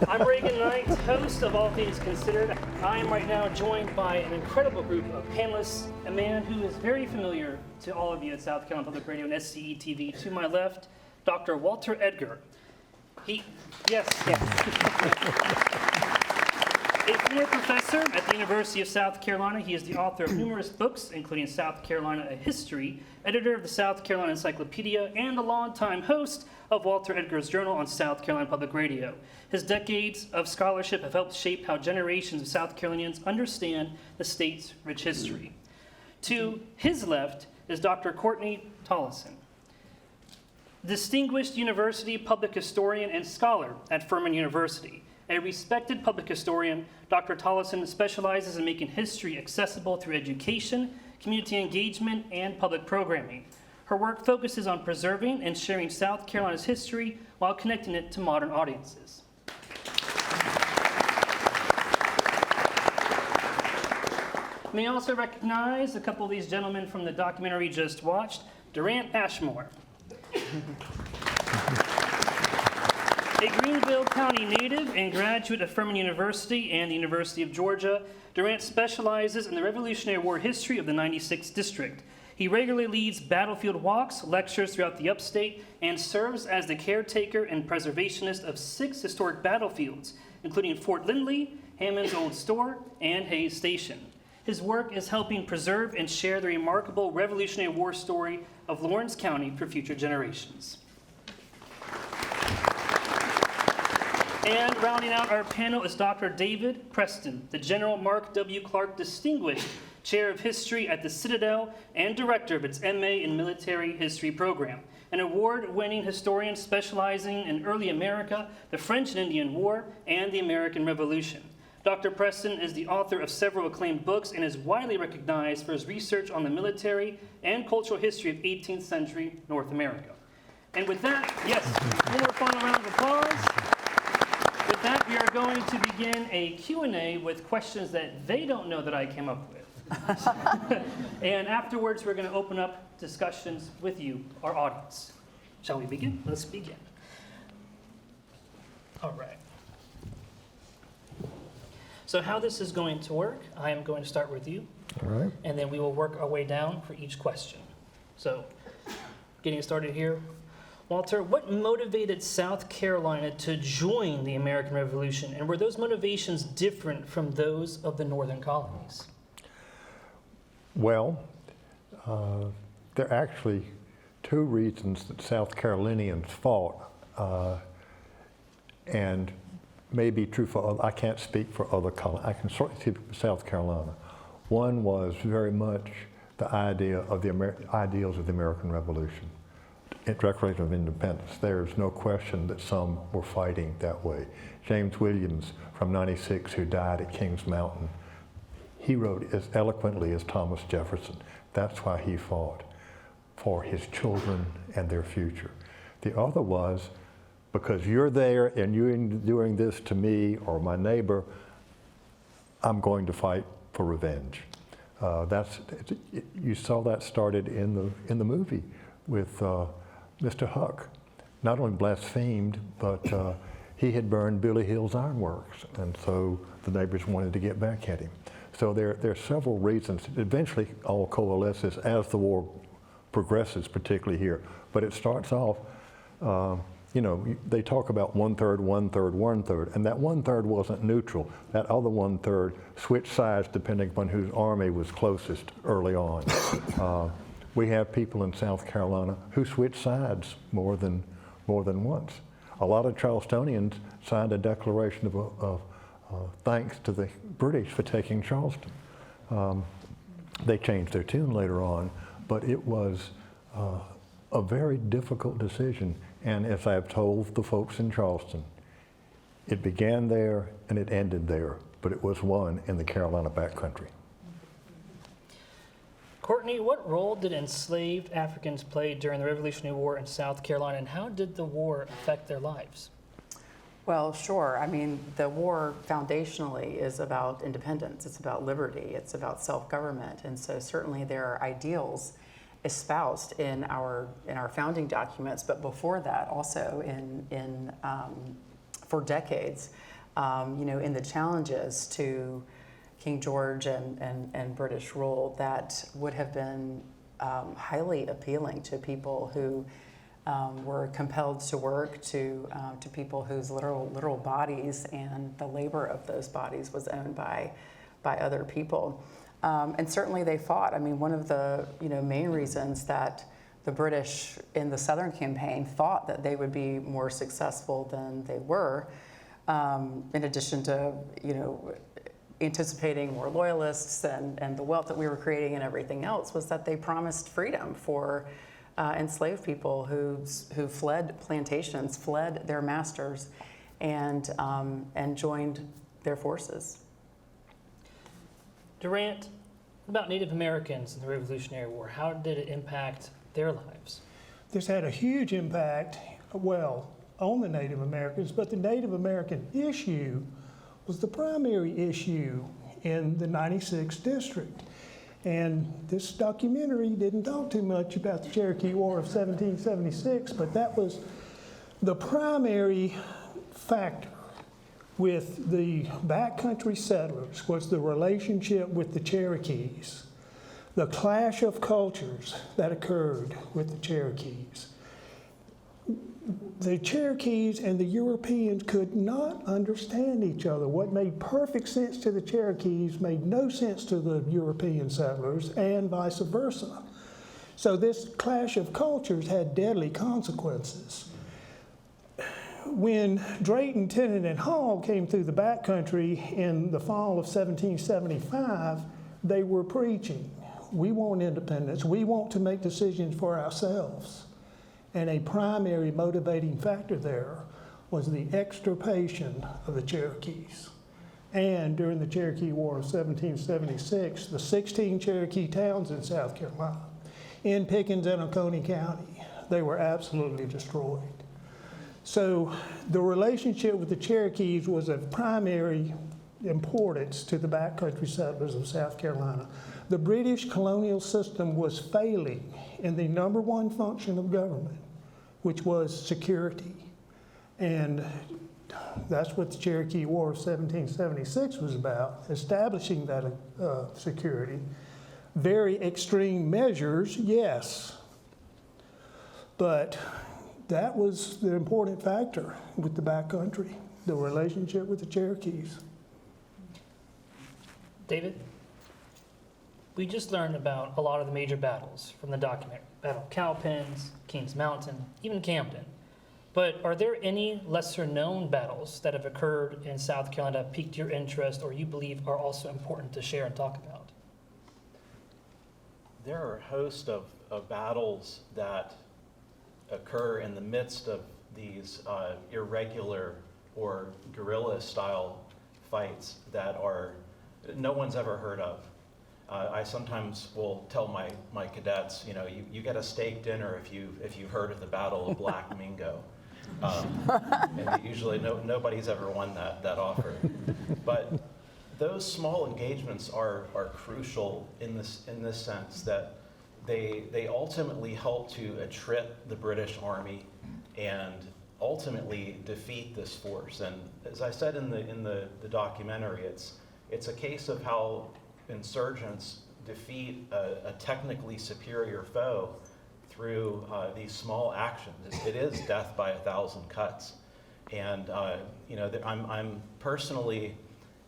I'm Reagan Knight, host of All Things Considered. I am right now joined by an incredible group of panelists, a man who is very familiar to all of you at South Carolina Public Radio and SCE TV. To my left, Dr. Walter Edgar. Yes. A former professor at the University of South Carolina, he is the author of numerous books, including South Carolina, A History, editor of the South Carolina Encyclopedia, and a longtime host of Walter Edgar's Journal on South Carolina Public Radio. His decades of scholarship have helped shape how generations of South Carolinians understand the state's rich history. To his left is Dr. Courtney Tollison, distinguished university public historian and scholar at Furman University. A respected public historian, Dr. Tollison specializes in making history accessible through education, community engagement, and public programming. Her work focuses on preserving and sharing South Carolina's history while connecting it to modern audiences. May I also recognize a couple of these gentlemen from the documentary you just watched, Durant Ashmore. A Greenville County native and graduate of Furman University and the University of Georgia, Durant specializes in the Revolutionary War history of the 96th District. He regularly leads battlefield walks, lectures throughout the upstate, and serves as the caretaker and preservationist of 6 historic battlefields, including Fort Lindley, Hammond's Old Store, and Hayes Station. His work is helping preserve and share the remarkable Revolutionary War story of Lawrence County for future generations. And rounding out our panel is Dr. David Preston, the General Mark W. Clark Distinguished Chair of History at the Citadel and Director of its MA in Military History program, an award-winning historian specializing in early America, the French and Indian War, and the American Revolution. Dr. Preston is the author of several acclaimed books and is widely recognized for his research on the military and cultural history of 18th century North America. And with that, yes, one more final round of applause. With that, we are going to begin a Q&A with questions that they don't know that I came up with. And afterwards, we're going to open up discussions with you, our audience. Shall we begin? Let's begin. All right. So how this is going to work, I am going to start with you. All right. And then we will work our way down for each question. So getting started here. Walter, what motivated South Carolina to join the American Revolution, and were those motivations different from those of the northern colonies? Well, there are actually 2 reasons that South Carolinians fought, and may be true for other, I can't speak for other colonies. I can certainly speak for South Carolina. One was very much the idea of the ideals of the American Revolution. Declaration of Independence. There's no question that some were fighting that way. James Williams from '96, who died at Kings Mountain, he wrote as eloquently as Thomas Jefferson. That's why he fought, for his children and their future. The other was, because you're there and you're doing this to me or my neighbor, I'm going to fight for revenge. You saw that started in the movie with Mr. Huck. Not only blasphemed, but he had burned Billy Hill's ironworks, and so the neighbors wanted to get back at him. So there are several reasons. It eventually all coalesces as the war progresses, particularly here. But it starts off, they talk about 1/3, 1/3, 1/3, and that 1/3 wasn't neutral. That other 1/3 switched sides depending upon whose army was closest early on. We have people in South Carolina who switch sides more than once. A lot of Charlestonians signed a declaration of thanks to the British for taking Charleston. They changed their tune later on, but it was a very difficult decision. And as I've told the folks in Charleston, it began there and it ended there, but it was won in the Carolina backcountry. Courtney, what role did enslaved Africans play during the Revolutionary War in South Carolina, and how did the war affect their lives? Well, sure. I mean, the war foundationally is about independence. It's about liberty. It's about self-government. And so certainly there are ideals espoused in our founding documents, but before that also in for decades, in the challenges to King George and British rule that would have been highly appealing to people who were compelled to work, to people whose literal bodies and the labor of those bodies was owned by other people. And certainly they fought. I mean, one of the main reasons that the British in the Southern campaign thought that they would be more successful than they were, in addition to anticipating more loyalists and the wealth that we were creating and everything else, was that they promised freedom for enslaved people who fled plantations, fled their masters, and joined their forces. Durant, what about Native Americans in the Revolutionary War? How did it impact their lives? This had a huge impact, on the Native Americans, but the Native American issue was the primary issue in the 96th district. And this documentary didn't talk too much about the Cherokee War of 1776, but that was the primary factor with the backcountry settlers, was the relationship with the Cherokees, the clash of cultures that occurred with the Cherokees. The Cherokees and the Europeans could not understand each other. What made perfect sense to the Cherokees made no sense to the European settlers, and vice versa. So this clash of cultures had deadly consequences. When Drayton, Tennant, and Hall came through the backcountry in the fall of 1775, they were preaching, we want independence, we want to make decisions for ourselves. And a primary motivating factor there was the extirpation of the Cherokees. And during the Cherokee War of 1776, the 16 Cherokee towns in South Carolina, in Pickens and Oconee County, they were absolutely destroyed. So the relationship with the Cherokees was of primary importance to the backcountry settlers of South Carolina. The British colonial system was failing in the number one function of government, which was security. And that's what the Cherokee War of 1776 was about, establishing that security. Very extreme measures, yes, but that was the important factor with the backcountry, the relationship with the Cherokees. David, we just learned about a lot of the major battles from the documentary. Battle of Cowpens, Kings Mountain, even Camden. But are there any lesser known battles that have occurred in South Carolina that piqued your interest or you believe are also important to share and talk about? There are a host of battles that occur in the midst of these irregular or guerrilla-style fights that no one's ever heard of. I sometimes will tell my cadets, you get a steak dinner if you've heard of the Battle of Black Mingo. And usually nobody's ever won that offer. But those small engagements are crucial in this sense that they ultimately help to attrip the British Army and ultimately defeat this force. And as I said in the documentary, it's a case of how insurgents defeat a technically superior foe through these small actions. It is death by 1,000 cuts. And I'm personally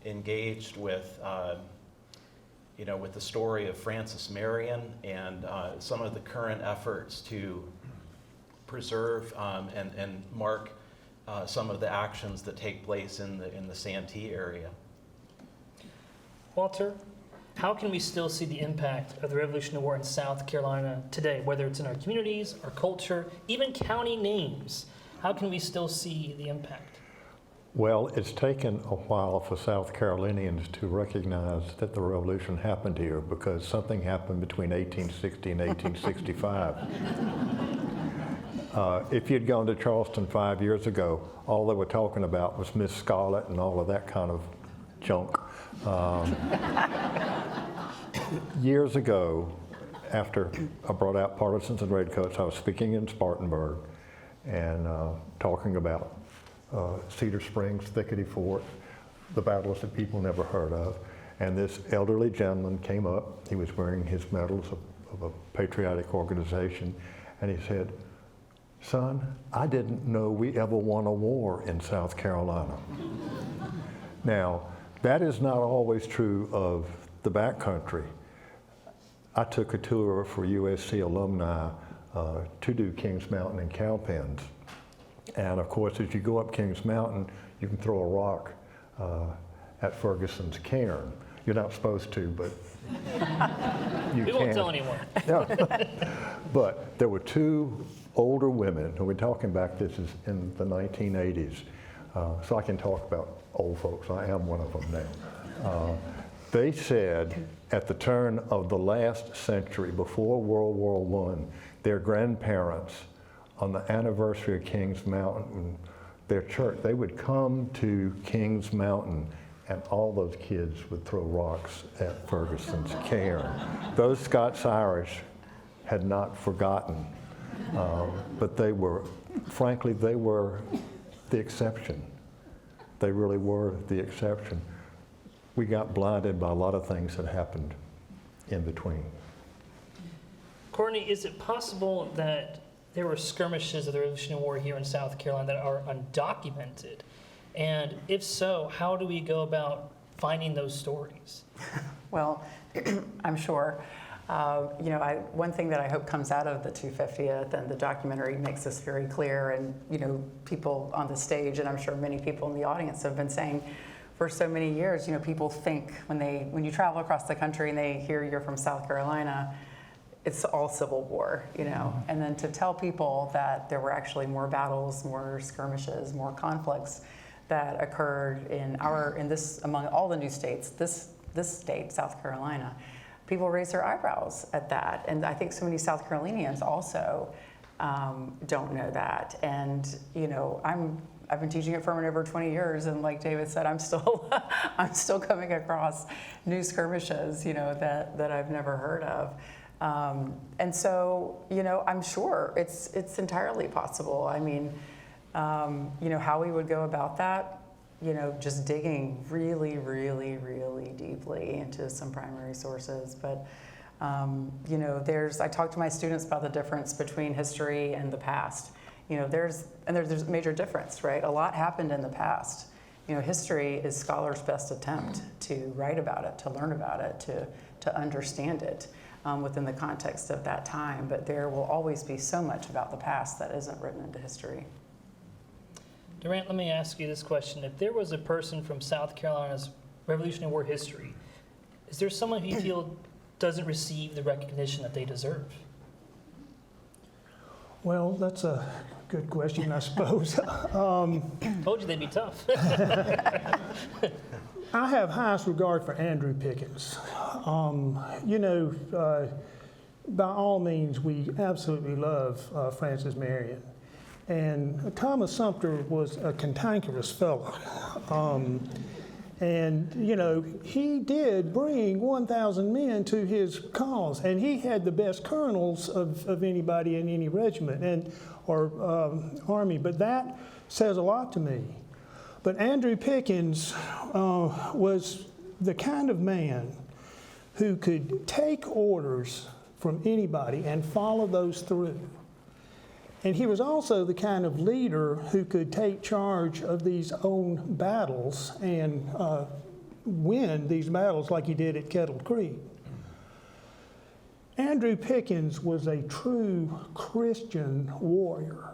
engaged with the story of Francis Marion and some of the current efforts to preserve and mark some of the actions that take place in the Santee area. Walter, how can we still see the impact of the Revolutionary War in South Carolina today, whether it's in our communities, our culture, even county names? How can we still see the impact? Well, it's taken a while for South Carolinians to recognize that the revolution happened here because something happened between 1860 and 1865. If you'd gone to Charleston 5 years ago, all they were talking about was Miss Scarlet and all of that kind of junk. Years ago, after I brought out Partisans and Redcoats, I was speaking in Spartanburg and talking about Cedar Springs, Thickety Fort, the battles that people never heard of. And this elderly gentleman came up. He was wearing his medals of a patriotic organization, and he said, "Son, I didn't know we ever won a war in South Carolina." Now, that is not always true of the backcountry. I took a tour for USC alumni to do Kings Mountain and Cowpens. And of course, as you go up Kings Mountain, you can throw a rock at Ferguson's cairn. You're not supposed to, but you We can. won't tell anyone. Yeah. But there were two older women, and we're talking back, this is in the 1980s, so I can talk about old folks. I am one of them now. They said at the turn of the last century, before World War I, their grandparents, on the anniversary of Kings Mountain, their church, they would come to Kings Mountain and all those kids would throw rocks at Ferguson's cairn. Those Scots-Irish had not forgotten, but they were, frankly, they were the exception. They really were the exception. We got blinded by a lot of things that happened in between. Courtney, is it possible that there were skirmishes of the Revolutionary War here in South Carolina that are undocumented? And if so, how do we go about finding those stories? Well, I'm sure. One thing that I hope comes out of the 250th, and the documentary makes this very clear, and people on the stage, and I'm sure many people in the audience have been saying for so many years, people think when you travel across the country and they hear you're from South Carolina, it's all Civil War, and then to tell people that there were actually more battles, more skirmishes, more conflicts that occurred among all the new states, this state, South Carolina, people raise their eyebrows at that. And I think so many South Carolinians also don't know that. And, I've been teaching at Furman over 20 years, and like David said, I'm still coming across new skirmishes, that I've never heard of. And so, I'm sure it's entirely possible. I mean, how we would go about that, just digging really, really, really deeply into some primary sources. But, I talk to my students about the difference between history and the past. There's a major difference, right? A lot happened in the past. History is scholars' best attempt to write about it, to learn about it, to understand it within the context of that time. But there will always be so much about the past that isn't written into history. Durant, let me ask you this question. If there was a person from South Carolina's Revolutionary War history, is there someone who you feel doesn't receive the recognition that they deserve? Well, that's a good question, I suppose. Told you they'd be tough. I have highest regard for Andrew Pickens. By all means, we absolutely love Francis Marion. And Thomas Sumter was a cantankerous fellow. He did bring 1,000 men to his cause, and he had the best colonels of anybody in any regiment or army. But that says a lot to me. But Andrew Pickens was the kind of man who could take orders from anybody and follow those through. And he was also the kind of leader who could take charge of these own battles and win these battles like he did at Kettle Creek. Andrew Pickens was a true Christian warrior.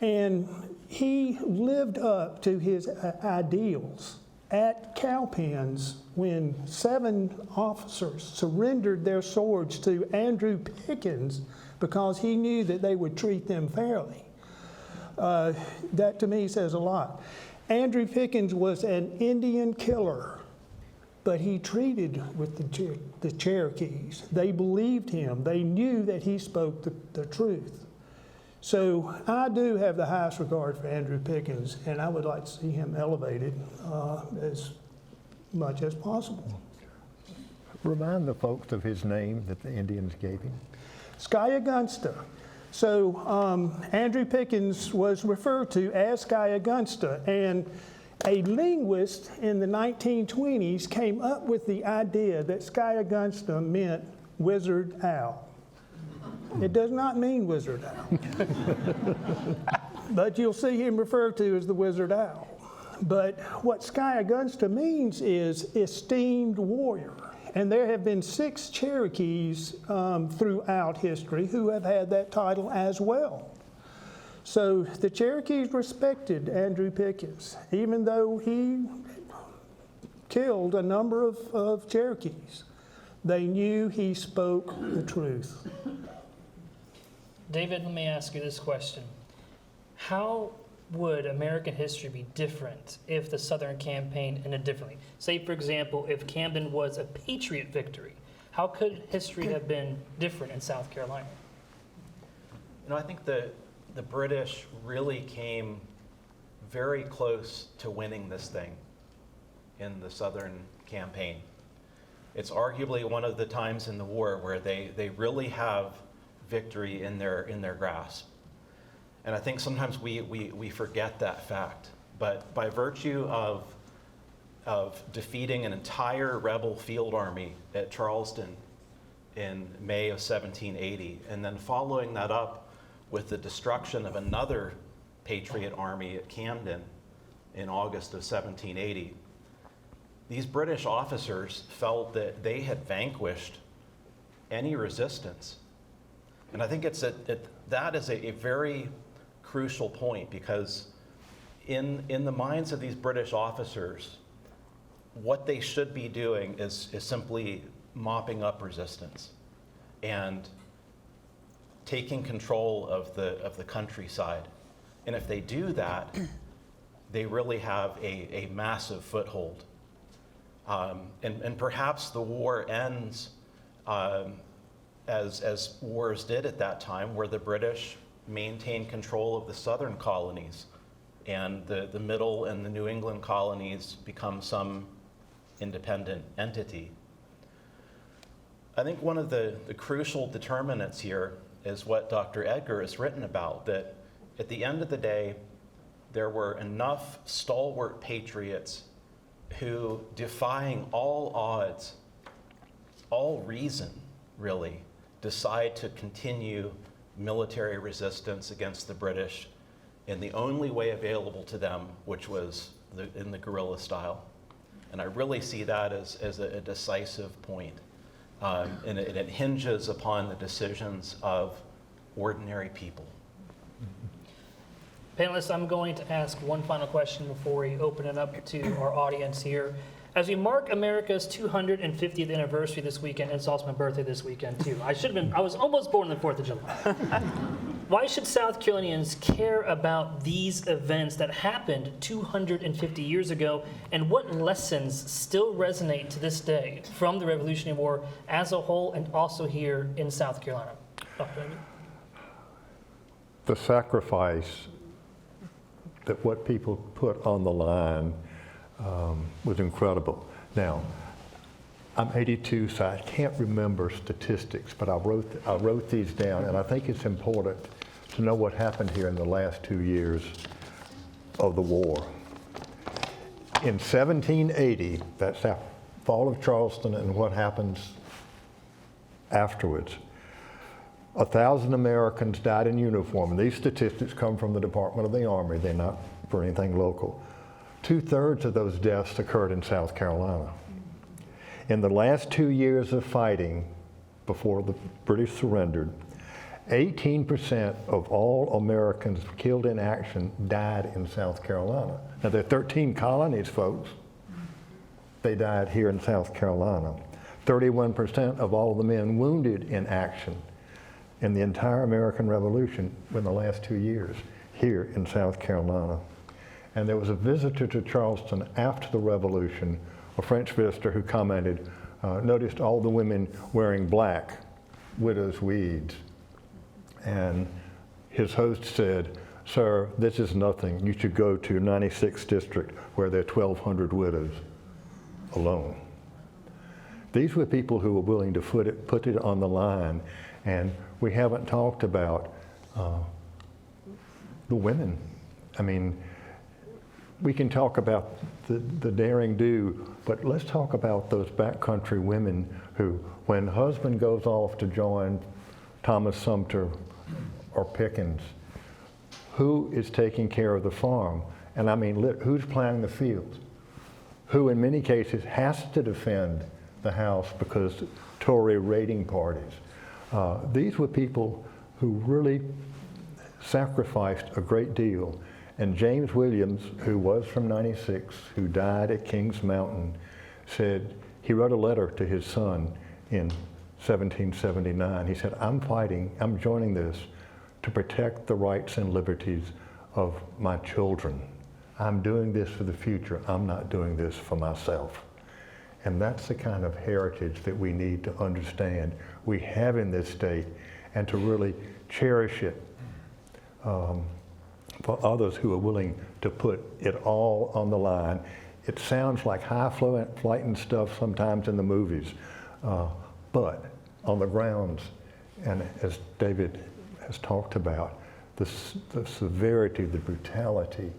And he lived up to his ideals. At Cowpens, when 7 officers surrendered their swords to Andrew Pickens because he knew that they would treat them fairly, that to me says a lot. Andrew Pickens was an Indian killer, but he treated with the Cherokees. They believed him. They knew that he spoke the truth. So I do have the highest regard for Andrew Pickens, and I would like to see him elevated as much as possible. Remind the folks of his name that the Indians gave him. Scayagunsta. So Andrew Pickens was referred to as Skyagunsta, and a linguist in the 1920s came up with the idea that Skyagunsta meant wizard owl. It does not mean wizard owl, but you'll see him referred to as the wizard owl. But what Skyagunsta means is esteemed warrior. And there have been 6 Cherokees throughout history who have had that title as well. So the Cherokees respected Andrew Pickens, even though he killed a number of Cherokees. They knew he spoke the truth. David, let me ask you this question. How would American history be different if the Southern campaign ended differently? Say, for example, if Camden was a Patriot victory, how could history have been different in South Carolina? I think the British really came very close to winning this thing in the Southern campaign. It's arguably one of the times in the war where they really have victory in their grasp. And I think sometimes we forget that fact. But by virtue of defeating an entire rebel field army at Charleston in May of 1780, and then following that up with the destruction of another Patriot army at Camden in August of 1780, these British officers felt that they had vanquished any resistance. And I think that is a very crucial point, because in the minds of these British officers, what they should be doing is simply mopping up resistance and taking control of the countryside. And if they do that, they really have a massive foothold. And perhaps the war ends as wars did at that time, where the British maintain control of the southern colonies, and the middle and the New England colonies become some independent entity. I think one of the crucial determinants here is what Dr. Edgar has written about, that at the end of the day, there were enough stalwart patriots who, defying all odds, all reason really, decide to continue military resistance against the British in the only way available to them, which was in the guerrilla style. And I really see that as a decisive point. And it hinges upon the decisions of ordinary people. Panelists, I'm going to ask one final question before we open it up to our audience here. As we mark America's 250th anniversary this weekend, and it's also my birthday this weekend too. I was almost born on the 4th of July. Why should South Carolinians care about these events that happened 250 years ago, and what lessons still resonate to this day from the Revolutionary War as a whole and also here in South Carolina? Dr. Edgar? The sacrifice that what people put on the line was incredible. Now, I'm 82, so I can't remember statistics, but I wrote these down, and I think it's important to know what happened here in the last 2 years of the war. In 1780, that's the fall of Charleston and what happens afterwards, 1,000 Americans died in uniform. And these statistics come from the Department of the Army. They're not for anything local. 2/3 of those deaths occurred in South Carolina. In the last 2 years of fighting before the British surrendered, 18% of all Americans killed in action died in South Carolina. Now, there are 13 colonies, folks. They died here in South Carolina. 31% of all the men wounded in action in the entire American Revolution in the last 2 years here in South Carolina. And there was a visitor to Charleston after the Revolution, a French visitor who commented, noticed all the women wearing black, widow's weeds. And his host said, "Sir, this is nothing. You should go to 96th District where there are 1,200 widows alone." These were people who were willing to put it on the line. And we haven't talked about the women. I mean, we can talk about the daring do, but let's talk about those backcountry women who, when husband goes off to join Thomas Sumter or Pickens, who is taking care of the farm? And I mean, who's plowing the fields? Who in many cases has to defend the house because Tory raiding parties. These were people who really sacrificed a great deal. And James Williams, who was from 96, who died at Kings Mountain, said, he wrote a letter to his son in 1779. He said, I'm joining this to protect the rights and liberties of my children. I'm doing this for the future. I'm not doing this for myself. And that's the kind of heritage that we need to understand we have in this state and to really cherish it for others who are willing to put it all on the line. It sounds like high-flying stuff sometimes in the movies, but on the grounds, and as David has talked about, the severity, the brutality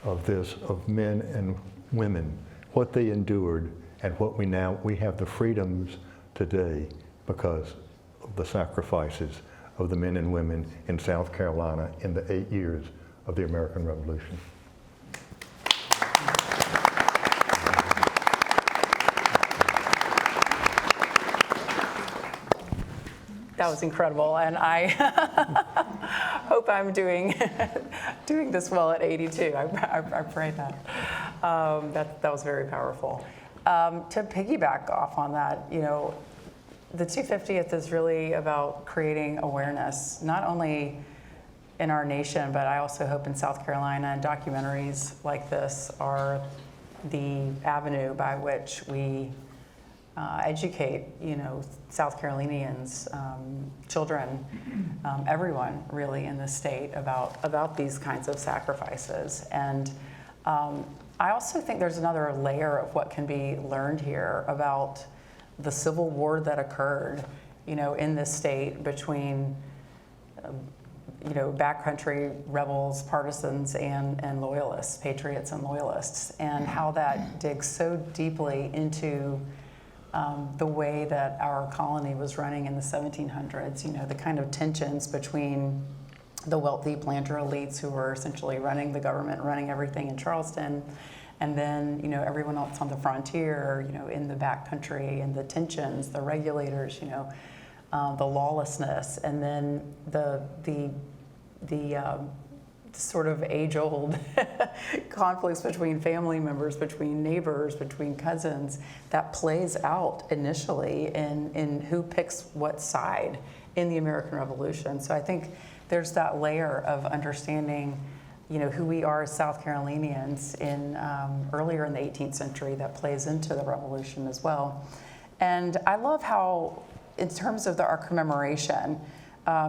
of this, of men and women, what they endured, and what we have the freedoms today because of the sacrifices of the men and women in South Carolina in the 8 years of the American Revolution. That was incredible, and I hope I'm doing this well at 82. I pray that. That was very powerful. To piggyback off on that, you know, the 250th is really about creating awareness, not only in our nation, but I also hope in South Carolina, and documentaries like this are the avenue by which we educate, you know, South Carolinians, children, everyone really in the state about these kinds of sacrifices. And I also think there's another layer of what can be learned here about the Civil War that occurred, you know, in this state between, you know, backcountry rebels, partisans, and loyalists, patriots and loyalists, and how that digs so deeply into the way that our colony was running in the 1700s, you know, the kind of tensions between the wealthy planter elites who were essentially running the government, running everything in Charleston, and then, you know, everyone else on the frontier, you know, in the backcountry, and the tensions, the regulators, you know, the lawlessness, and then the sort of age-old conflicts between family members, between neighbors, between cousins, that plays out initially in who picks what side in the American Revolution. So I think there's that layer of understanding, you know, who we are as South Carolinians in earlier in the 18th century that plays into the Revolution as well. And I love how, in terms of our commemoration,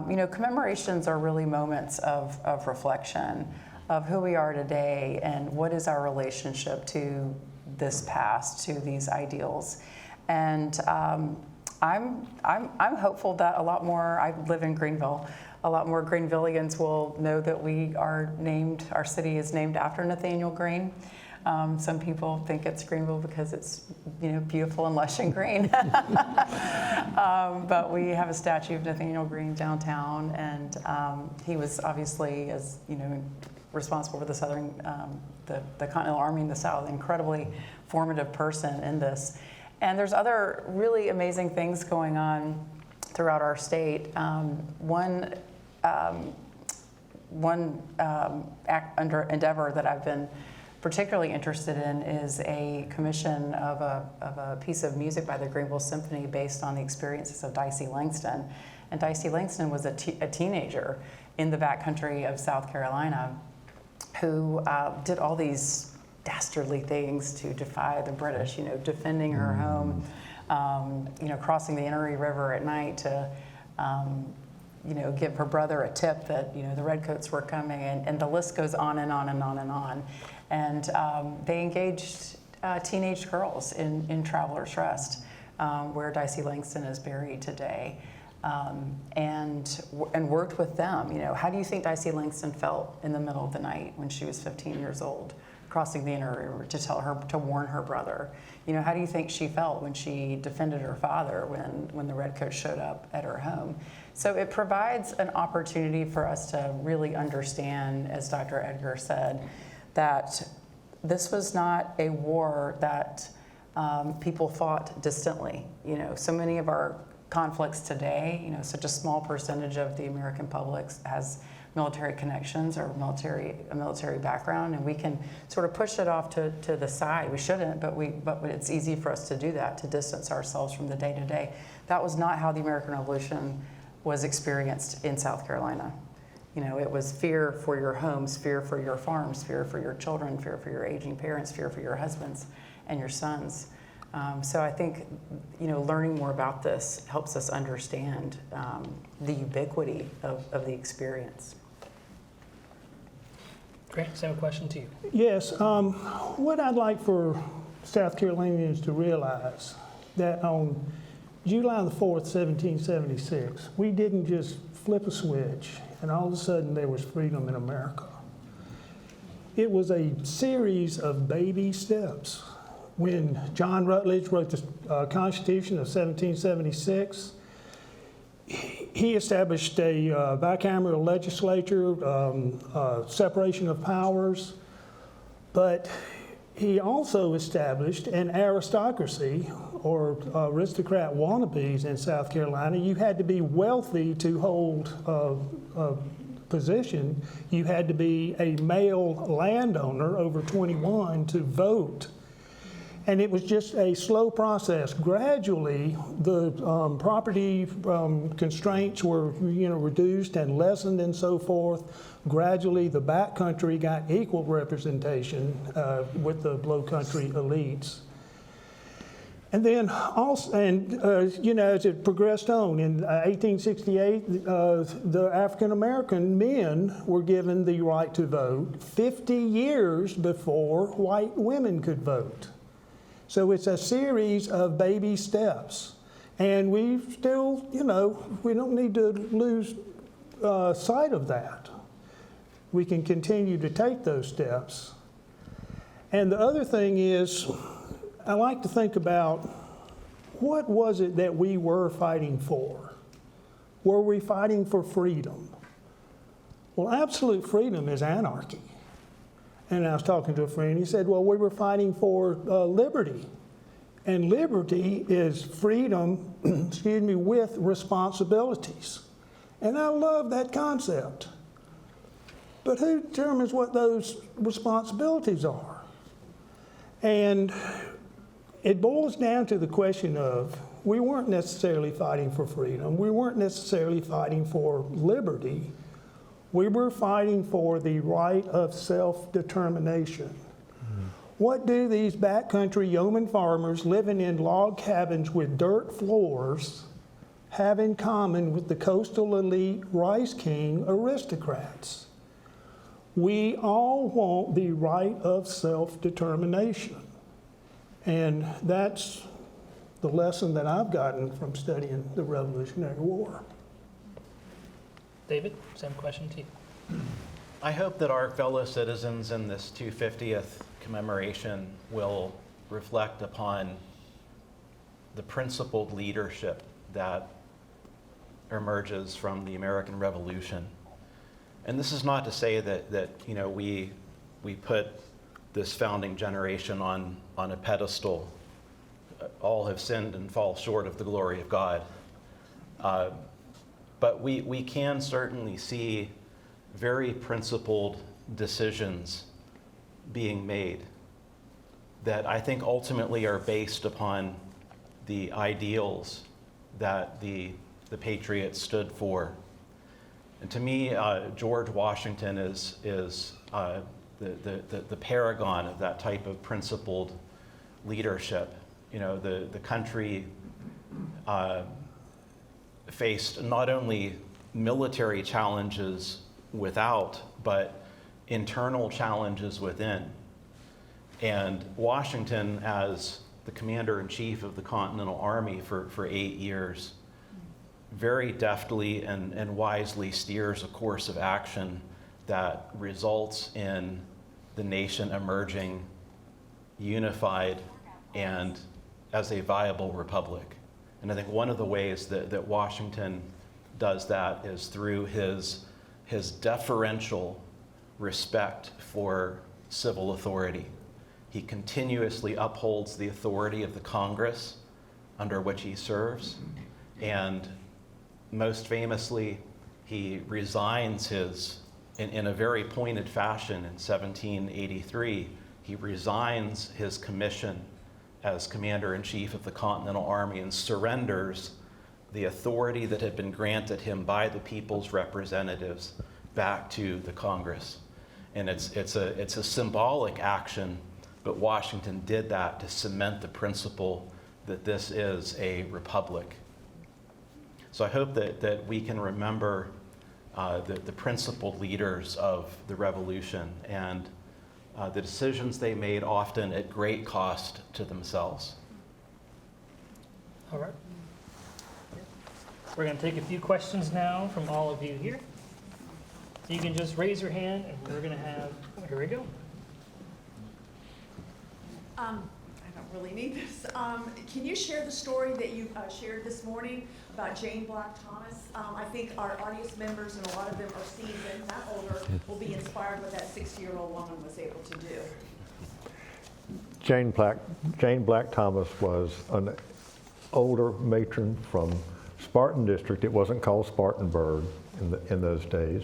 you know, commemorations are really moments of reflection of who we are today and what is our relationship to this past, to these ideals. And I'm hopeful that a lot more, I live in Greenville, a lot more Greenvillians will know that we are named, our city is named after Nathaniel Greene. Some people think it's Greenville because it's, you know, beautiful and lush and green. But we have a statue of Nathaniel Greene downtown, and he was obviously, as you know, responsible for the Southern, the Continental Army in the South, incredibly formative person in this. And there's other really amazing things going on throughout our state. One endeavor that I've been particularly interested in is a commission of a piece of music by the Greenville Symphony based on the experiences of Dicey Langston. And Dicey Langston was a teenager in the backcountry of South Carolina who did all these dastardly things to defy the British, you know, defending her home, you know, crossing the Enoree River at night to, you know, give her brother a tip that, you know, the Redcoats were coming, and the list goes on and on and on and on. And they engaged teenage girls in Travelers Rest, where Dicey Langston is buried today. and worked with them. You know, how do you think Dicey Langston felt in the middle of the night when she was 15 years old, crossing the inner river to warn her brother? You know, how do you think she felt when she defended her father when the redcoats showed up at her home? So it provides an opportunity for us to really understand, as Dr. Edgar said, that this was not a war that people fought distantly. You know, so many of our conflicts today, you know, such a small percentage of the American public has military connections or a military background, and we can sort of push it off to the side. We shouldn't, but it's easy for us to do that, to distance ourselves from the day-to-day. That was not how the American Revolution was experienced in South Carolina. You know, it was fear for your homes, fear for your farms, fear for your children, fear for your aging parents, fear for your husbands and your sons. So I think, you know, learning more about this helps us understand the ubiquity of the experience. Grant, same question to you. Yes, what I'd like for South Carolinians to realize that on July the 4th, 1776, we didn't just flip a switch and all of a sudden there was freedom in America. It was a series of baby steps. When John Rutledge wrote the Constitution of 1776, he established a bicameral legislature, separation of powers, but he also established an aristocracy, or aristocrat wannabes in South Carolina. You had to be wealthy to hold a position. You had to be a male landowner over 21 to vote. And it was just a slow process. Gradually, the property constraints were, you know, reduced and lessened and so forth. Gradually, the backcountry got equal representation with the lowcountry elites. And then also, you know, as it progressed on, in 1868, the African American men were given the right to vote 50 years before white women could vote. So it's a series of baby steps. And we still, you know, we don't need to lose sight of that. We can continue to take those steps. And the other thing is, I like to think about what was it that we were fighting for? Were we fighting for freedom? Well, absolute freedom is anarchy. And I was talking to a friend, he said, well, we were fighting for liberty. And liberty is freedom, excuse me, with responsibilities. And I love that concept. But who determines what those responsibilities are? And it boils down to the question of, we weren't necessarily fighting for freedom. We weren't necessarily fighting for liberty. We were fighting for the right of self-determination. Mm-hmm. What do these backcountry yeoman farmers living in log cabins with dirt floors have in common with the coastal elite Rice King aristocrats? We all want the right of self-determination. And that's the lesson that I've gotten from studying the Revolutionary War. David, same question to you. I hope that our fellow citizens in this 250th commemoration will reflect upon the principled leadership that emerges from the American Revolution. And this is not to say that you know, we put this founding generation on a pedestal. All have sinned and fall short of the glory of God. But we can certainly see very principled decisions being made that I think ultimately are based upon the ideals that the Patriots stood for. And to me, George Washington is the paragon of that type of principled leadership. You know, the country faced not only military challenges without, but internal challenges within. And Washington, as the commander-in-chief of the Continental Army for 8 years, very deftly and wisely steers a course of action that results in the nation emerging unified and as a viable republic. And I think one of the ways that Washington does that is through his deferential respect for civil authority. He continuously upholds the authority of the Congress under which he serves, and most famously, he resigns in a very pointed fashion in 1783, he resigns his commission as Commander-in-Chief of the Continental Army and surrenders the authority that had been granted him by the people's representatives back to the Congress. And it's a symbolic action, but Washington did that to cement the principle that this is a republic. So I hope that we can remember the principled leaders of the revolution and the decisions they made, often at great cost to themselves. All right. We're going to take a few questions now from all of you here. You can just raise your hand, and we're going to have, here we go. I don't really need this. Can you share the story that you shared this morning about Jane Black Thomas? I think our audience members, and a lot of them are seasoned, not older, will be inspired what that 60-year-old woman was able to do. Jane Black Thomas was an older matron from Spartan District. It wasn't called Spartanburg in those days.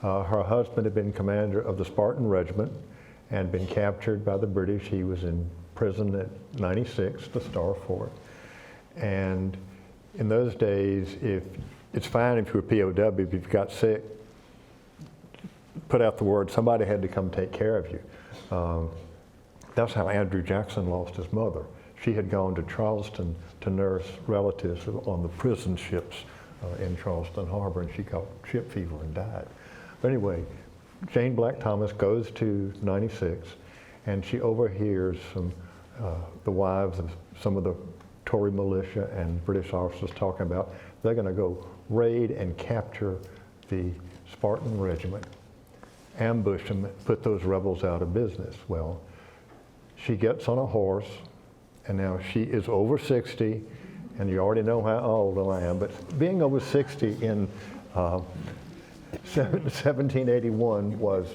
Her husband had been commander of the Spartan Regiment and been captured by the British. He was in prison at 96, the Star Fort. And in those days, it's fine if you're a POW, if you've got sick, put out the word, somebody had to come take care of you. That's how Andrew Jackson lost his mother. She had gone to Charleston to nurse relatives on the prison ships in Charleston Harbor, and she caught ship fever and died. But anyway, Jane Black Thomas goes to 96, and she overhears the wives of some of the Tory militia and British officers talking about they're going to go raid and capture the Spartan Regiment, ambush them, put those rebels out of business. Well, she gets on a horse, and now she is over 60, and you already know how old I am, but being over 60 in 1781 was,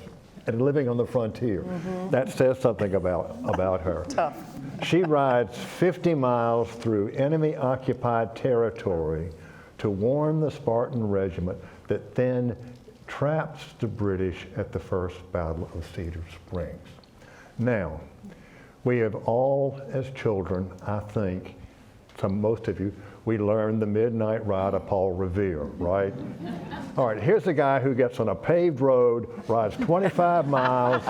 and living on the frontier, that says something about her. Tough. She rides 50 miles through enemy-occupied territory to warn the Spartan Regiment that then traps the British at the First Battle of Cedar Springs. Now, we have all, as children, I think, most of you, we learned the Midnight Ride of Paul Revere, right? All right, here's a guy who gets on a paved road, rides 25 miles,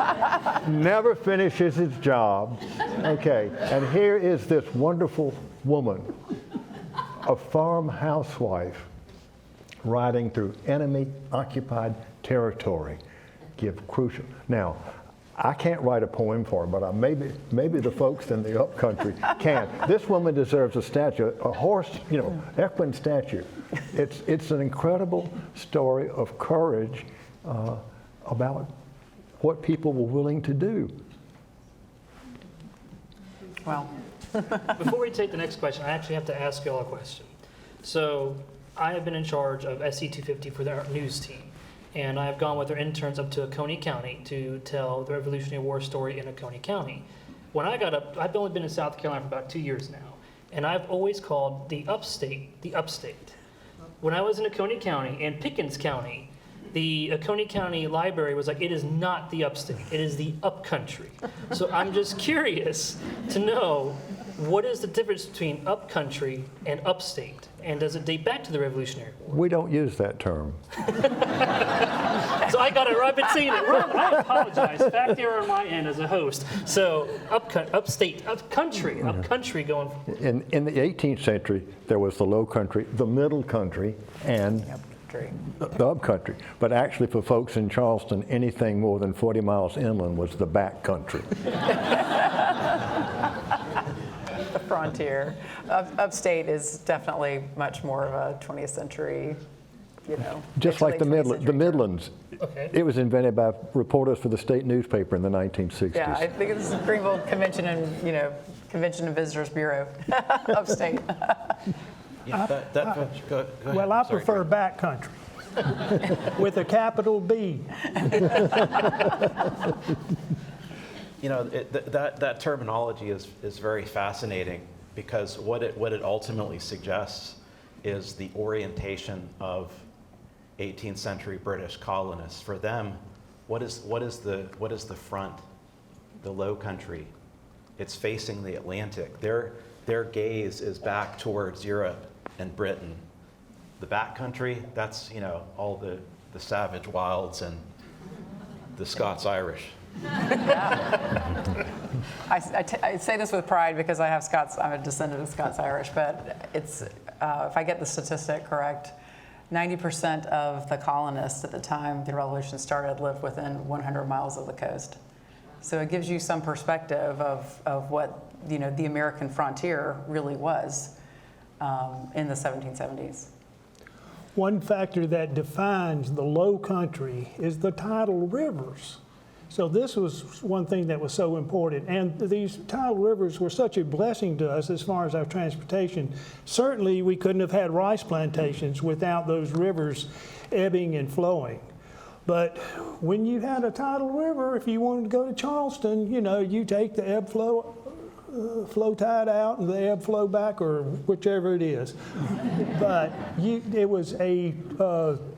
never finishes his job. Okay, and here is this wonderful woman, a farm housewife, riding through enemy-occupied territory. Give crucial. Now, I can't write a poem for her, but maybe the folks in the upcountry can. This woman deserves a statue, a horse, equine statue. It's an incredible story of courage about what people were willing to do. Well, Before we take the next question, I actually have to ask you all a question. So I have been in charge of SC 250 for their news team. And I've gone with their interns up to Oconee County to tell the Revolutionary War story in Oconee County. When I got up, I've only been in South Carolina for about 2 years now, and I've always called the upstate the upstate. When I was in Oconee County and Pickens County, the Oconee County Library was like, it is not the upstate, it is the upcountry. So I'm just curious to know, what is the difference between upcountry and upstate? And does it date back to the Revolutionary War? We don't use that term. So I got it. I've been saying it wrong. I apologize. Fact error on my end as a host. So upstate, upcountry going. In the 18th century, there was the low country, the middle country, and the upcountry. But actually, for folks in Charleston, anything more than 40 miles inland was the back country. the frontier. Upstate is definitely much more of a 20th century, Just like the Midlands. Okay. It was invented by reporters for the state newspaper in the 1960s. Yeah, I think it's Greenville Convention and, Convention and Visitors Bureau, upstate. Yeah, go ahead. Well, I Sorry, prefer Greg. backcountry with a capital B. That terminology is very fascinating because what it ultimately suggests is the orientation of 18th century British colonists. For them, what is the front, the Low Country? It's facing the Atlantic. Their gaze is back towards Europe and Britain. The backcountry, that's all the savage wilds and the Scots-Irish. I say this with pride because I'm a descendant of Scots-Irish, but it's, if I get the statistic correct, 90% of the colonists at the time the revolution started lived within 100 miles of the coast. So it gives you some perspective of what the American frontier really was in the 1770s. One factor that defines the Low Country is the tidal rivers. So this was one thing that was so important. And these tidal rivers were such a blessing to us as far as our transportation. Certainly we couldn't have had rice plantations without those rivers ebbing and flowing. But when you had a tidal river, if you wanted to go to Charleston, you take the ebb flow tide out and the ebb flow back, or whichever it is. But it was a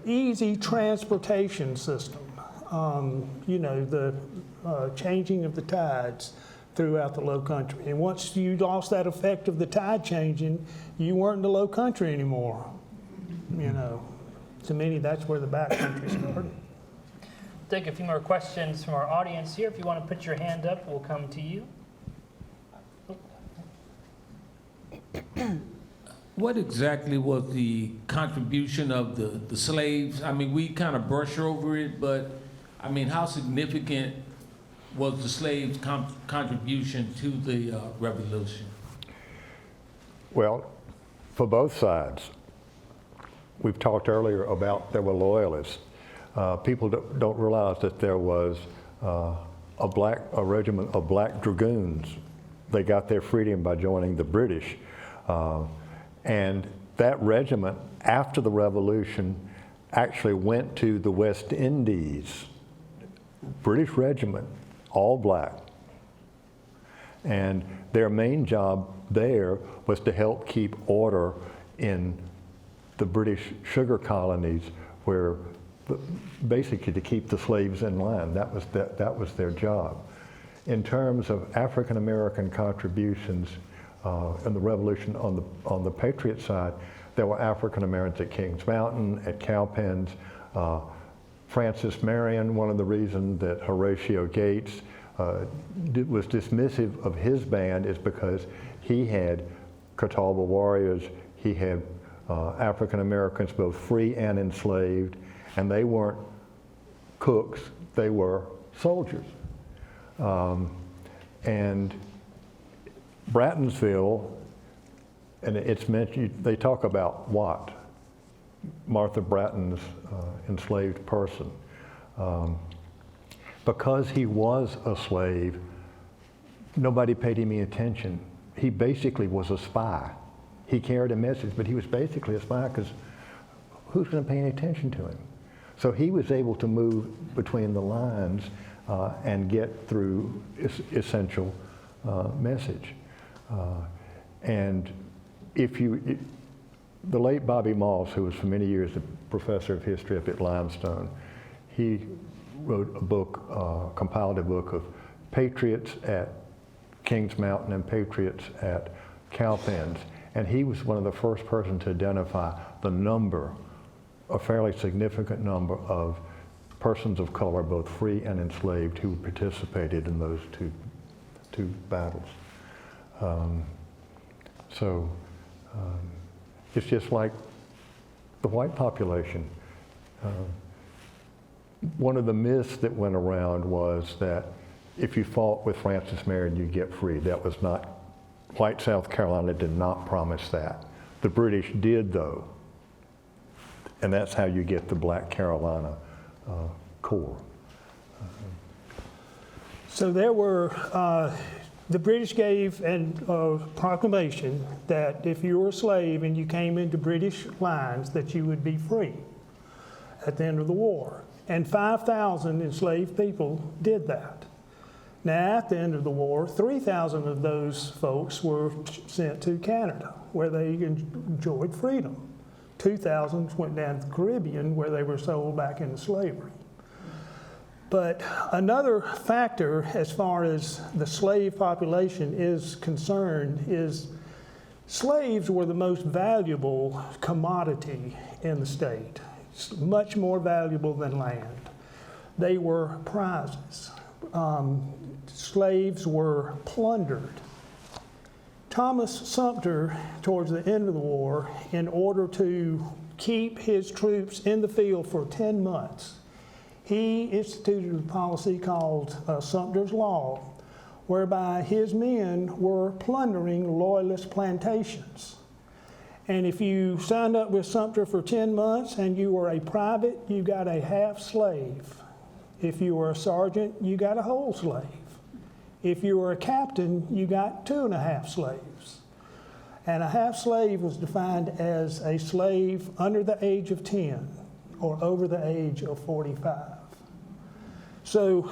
easy transportation system. The changing of the tides throughout the Low Country. And once you lost that effect of the tide changing, you weren't in the Low Country anymore. To many, that's where the backcountry started. Take a few more questions from our audience here. If you want to put your hand up, we'll come to you. What exactly was the contribution of the slaves? I mean, we kind of brush over it, but I mean, how significant was the slaves' contribution to the revolution? Well, for both sides. We've talked earlier about there were loyalists. People don't realize that there was a regiment of black dragoons. They got their freedom by joining the British. And that regiment, after the revolution, actually went to the West Indies. British regiment, all black. And their main job there was to help keep order in the British sugar colonies, where basically to keep the slaves in line. That was their job. In terms of African American contributions in the revolution on the Patriot side, there were African Americans at Kings Mountain, at Cowpens. Francis Marion, one of the reasons that Horatio Gates was dismissive of his band is because he had Catawba warriors, he had African Americans, both free and enslaved, and they weren't cooks, they were soldiers. And Brattonsville, and it's mentioned, they talk about Watt, Martha Bratton's enslaved person. Because he was a slave, nobody paid him any attention. He basically was a spy. He carried a message, but he was basically a spy because who's going to pay any attention to him? So he was able to move between the lines and get through essential message. And the late Bobby Moss, who was for many years the professor of history up at Limestone, he wrote a book, compiled a book of patriots at Kings Mountain and patriots at Cowpens. And he was one of the first persons to identify the number, a fairly significant number of persons of color, both free and enslaved, who participated in those two battles. It's just like the white population. One of the myths that went around was that if you fought with Francis Marion, you'd get free. That was not White South Carolina did not promise that. The British did, though. And that's how you get the Black Carolina Corps. So there were, the British gave a proclamation that if you were a slave and you came into British lines, that you would be free at the end of the war. And 5,000 enslaved people did that. Now, at the end of the war, 3,000 of those folks were sent to Canada, where they enjoyed freedom. 2,000 went down to the Caribbean, where they were sold back into slavery. But another factor as far as the slave population is concerned is slaves were the most valuable commodity in the state, much more valuable than land. They were prizes. Slaves were plundered. Thomas Sumter, towards the end of the war, in order to keep his troops in the field for 10 months, he instituted a policy called Sumter's Law, whereby his men were plundering loyalist plantations. And if you signed up with Sumter for 10 months and you were a private, you got a half slave. If you were a sergeant, you got a whole slave. If you were a captain, you got 2.5 slaves. And a half slave was defined as a slave under the age of 10 or over the age of 45. So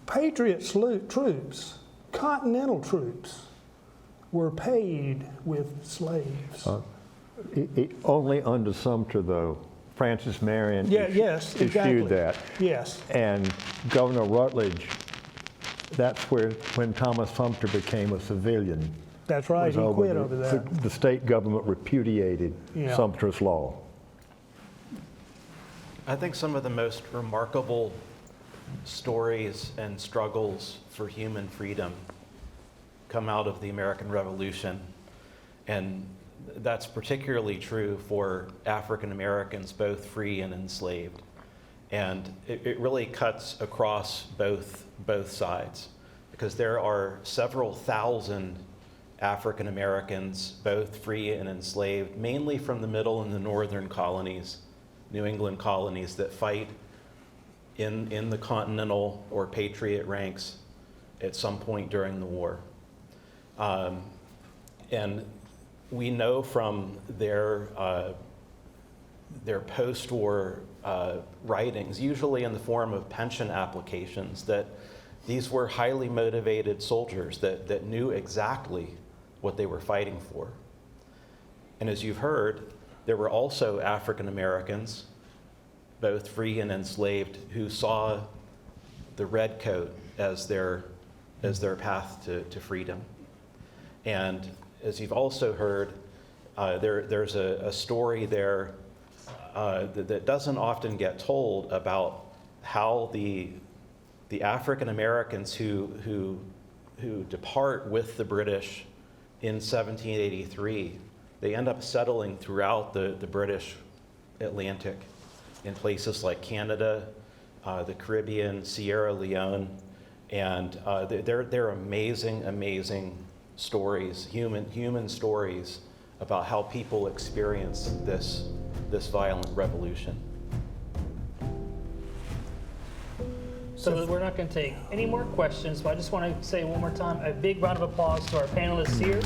Patriot troops, Continental troops, were paid with slaves. Only under Sumter, though. Francis Marion issued that. Yes. And Governor Rutledge, that's when Thomas Sumter became a civilian. That's right, he quit over that. The state government repudiated Sumter's law. I think some of the most remarkable stories and struggles for human freedom come out of the American Revolution. And that's particularly true for African Americans, both free and enslaved. And it really cuts across both sides, because there are several thousand African Americans, both free and enslaved, mainly from the middle and the northern colonies, New England colonies, that fight in the Continental or Patriot ranks at some point during the war. And we know from their post-war writings, usually in the form of pension applications, that these were highly motivated soldiers that knew exactly what they were fighting for. And as you've heard, there were also African Americans, both free and enslaved, who saw the red coat as their path to freedom. And as you've also heard, there's a story there that doesn't often get told about how the African Americans who depart with the British in 1783, they end up settling throughout the British Atlantic in places like Canada, the Caribbean, Sierra Leone, and they're amazing stories, human stories about how people experience this violent revolution. So we're not going to take any more questions, but I just want to say one more time, a big round of applause to our panelists here.